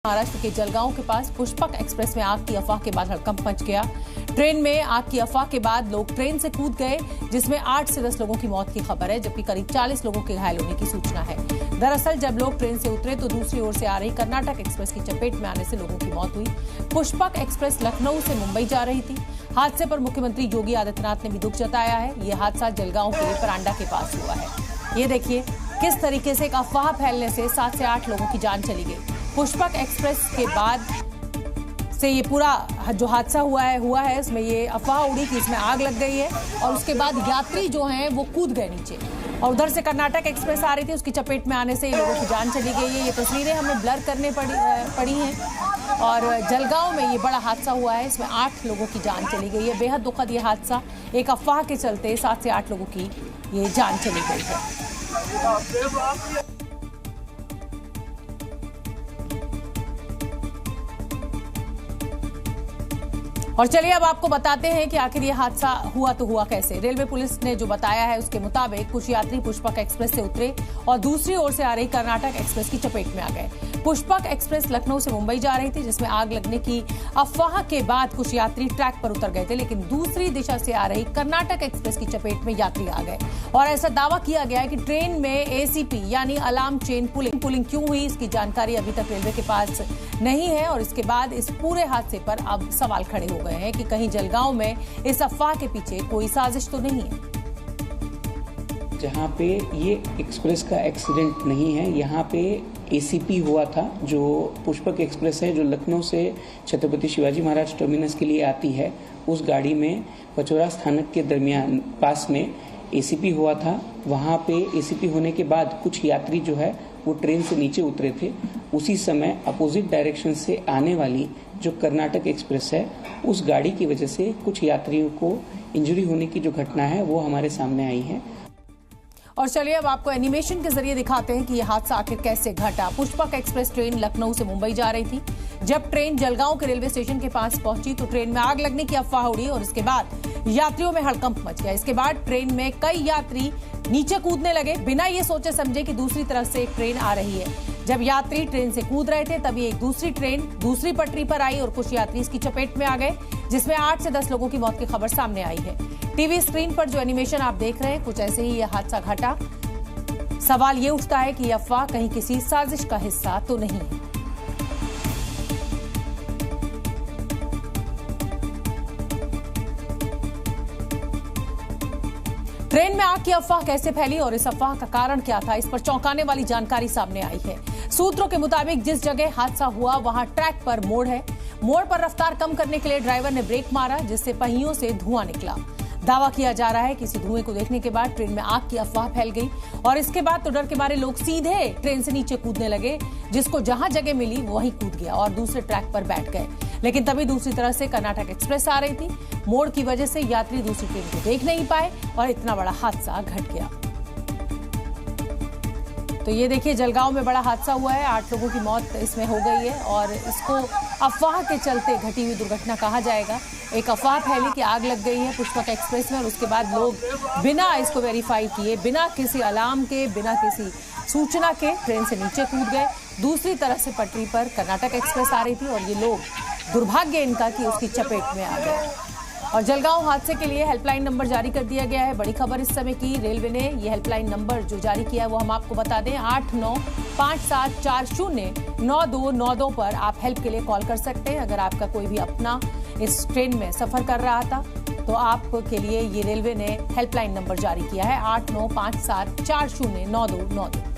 महाराष्ट्र के जलगांव के पास पुष्पक एक्सप्रेस में आग की अफवाह के बाद हड़कंप मच गया। ट्रेन में आग की अफवाह के बाद लोग ट्रेन से कूद गए, जिसमें 8 से 10 लोगों की मौत की खबर है, जबकि करीब 40 लोगों के घायल होने की सूचना है। दरअसल जब लोग ट्रेन से उतरे तो दूसरी ओर से आ रही कर्नाटक एक्सप्रेस की चपेट में आने से लोगों की मौत हुई। पुष्पक एक्सप्रेस लखनऊ से मुंबई जा रही थी। हादसे पर मुख्यमंत्री योगी आदित्यनाथ ने भी दुख जताया है। ये हादसा जलगांव के परांडा के पास हुआ है। ये देखिए किस तरीके से एक अफवाह फैलने से 7 से 8 लोगों की जान चली गई। पुष्पक एक्सप्रेस के बाद से ये पूरा जो हादसा हुआ है इसमें ये अफवाह उड़ी कि इसमें आग लग गई है और उसके बाद यात्री जो हैं वो कूद गए नीचे और उधर से कर्नाटक एक्सप्रेस आ रही थी, उसकी चपेट में आने से लोगों की जान चली गई है। ये तस्वीरें हमें ब्लर करने पड़ी हैं और जलगांव में ये बड़ा हादसा हुआ है, इसमें 8 लोगों की जान चली गई है। बेहद दुखद ये हादसा, एक अफवाह के चलते 7 से 8 लोगों की ये जान चली गई है। और चलिए अब आपको बताते हैं कि आखिर ये हादसा हुआ तो हुआ कैसे। रेलवे पुलिस ने जो बताया है उसके मुताबिक कुछ यात्री पुष्पक एक्सप्रेस से उतरे और दूसरी ओर से आ रही कर्नाटक एक्सप्रेस की चपेट में आ गए। पुष्पक एक्सप्रेस लखनऊ से मुंबई जा रही थी, जिसमें आग लगने की अफवाह के बाद कुछ यात्री ट्रैक पर उतर गए थे, लेकिन दूसरी दिशा से आ रही कर्नाटक एक्सप्रेस की चपेट में यात्री आ गए और ऐसा दावा किया गया है कि ट्रेन में एसीपी यानी अलार्म चेन पुलिंग क्यों हुई, इसकी जानकारी अभी तक रेलवे के पास नहीं है। और इसके बाद इस पूरे हादसे पर अब सवाल खड़े हो गए हैं कि कहीं जलगांव में इस अफवाह के पीछे कोई साजिश तो नहीं है। जहाँ पे ये एक्सप्रेस का एक्सीडेंट नहीं है, यहाँ पे एसीपी हुआ था। जो पुष्पक एक्सप्रेस है जो लखनऊ से छत्रपति शिवाजी महाराज टर्मिनस के लिए आती है, उस गाड़ी में पचौरा स्थानक के दरमियान पास में एसीपी हुआ था। वहाँ पे एसीपी होने के बाद कुछ यात्री जो है वो ट्रेन से नीचे उतरे थे। उसी समय अपोजिट डायरेक्शन से आने वाली जो कर्नाटक एक्सप्रेस है, उस गाड़ी की वजह से कुछ यात्रियों को इंजरी होने की जो घटना है वो हमारे सामने आई है। और चलिए अब आपको एनिमेशन के जरिए दिखाते हैं कि यह हादसा आखिर कैसे घटा। पुष्पक एक्सप्रेस ट्रेन लखनऊ से मुंबई जा रही थी। जब ट्रेन जलगांव के रेलवे स्टेशन के पास पहुंची तो ट्रेन में आग लगने की अफवाह उड़ी और इसके बाद यात्रियों में हड़कंप मच गया। इसके बाद ट्रेन में कई यात्री नीचे कूदने लगे, बिना ये सोचे समझे कि दूसरी तरफ से एक ट्रेन आ रही है। जब यात्री ट्रेन से कूद रहे थे तभी एक दूसरी ट्रेन दूसरी पटरी पर आई और कुछ यात्री इसकी चपेट में आ गए, जिसमें 8 से 10 लोगों की मौत की खबर सामने आई है। टीवी स्क्रीन पर जो एनिमेशन आप देख रहे हैं, कुछ ऐसे ही यह हादसा घटा। सवाल ये उठता है कि यह अफवाह कहीं किसी साजिश का हिस्सा तो नहीं है। ट्रेन में आग की अफवाह कैसे फैली और इस अफवाह का कारण क्या था, इस पर चौंकाने वाली जानकारी सामने आई है। सूत्रों के मुताबिक जिस जगह हादसा हुआ वहां ट्रैक पर मोड़ है। मोड़ पर रफ्तार कम करने के लिए ड्राइवर ने ब्रेक मारा, जिससे पहियों से धुआं निकला। दावा किया जा रहा है कि इसी धुएं को देखने के बाद ट्रेन में आग की अफवाह फैल गई और इसके बाद तो डर के मारे लोग सीधे ट्रेन से नीचे कूदने लगे। जिसको जहां जगह मिली वो वहीं कूद गया और दूसरे ट्रैक पर बैठ गए। लेकिन तभी दूसरी तरफ से कर्नाटक एक्सप्रेस आ रही थी। मोड़ की वजह से यात्री दूसरी ट्रेन को देख नहीं पाए और इतना बड़ा हादसा घट गया। तो ये देखिए जलगांव में बड़ा हादसा हुआ है, 8 लोगों की मौत इसमें हो गई है और इसको अफवाह के चलते घटी हुई दुर्घटना कहा जाएगा। एक अफवाह फैली कि आग लग गई है पुष्पक एक्सप्रेस में और उसके बाद लोग बिना इसको वेरीफाई किए, बिना किसी अलार्म के, बिना किसी सूचना के ट्रेन से नीचे कूद गए। दूसरी तरफ से पटरी पर कर्नाटक एक्सप्रेस आ रही थी और ये लोग दुर्भाग्य इनका कि उसकी चपेट में आ गए। और जलगांव हादसे के लिए हेल्पलाइन नंबर जारी कर दिया गया है। बड़ी खबर इस समय की, रेलवे ने ये हेल्पलाइन नंबर जो जारी किया है वो हम आपको बता दें, 8957409292 पर आप हेल्प के लिए कॉल कर सकते हैं। अगर आपका कोई भी अपना इस ट्रेन में सफर कर रहा था तो आपके लिए ये रेलवे ने हेल्पलाइन नंबर जारी किया है 8957409292।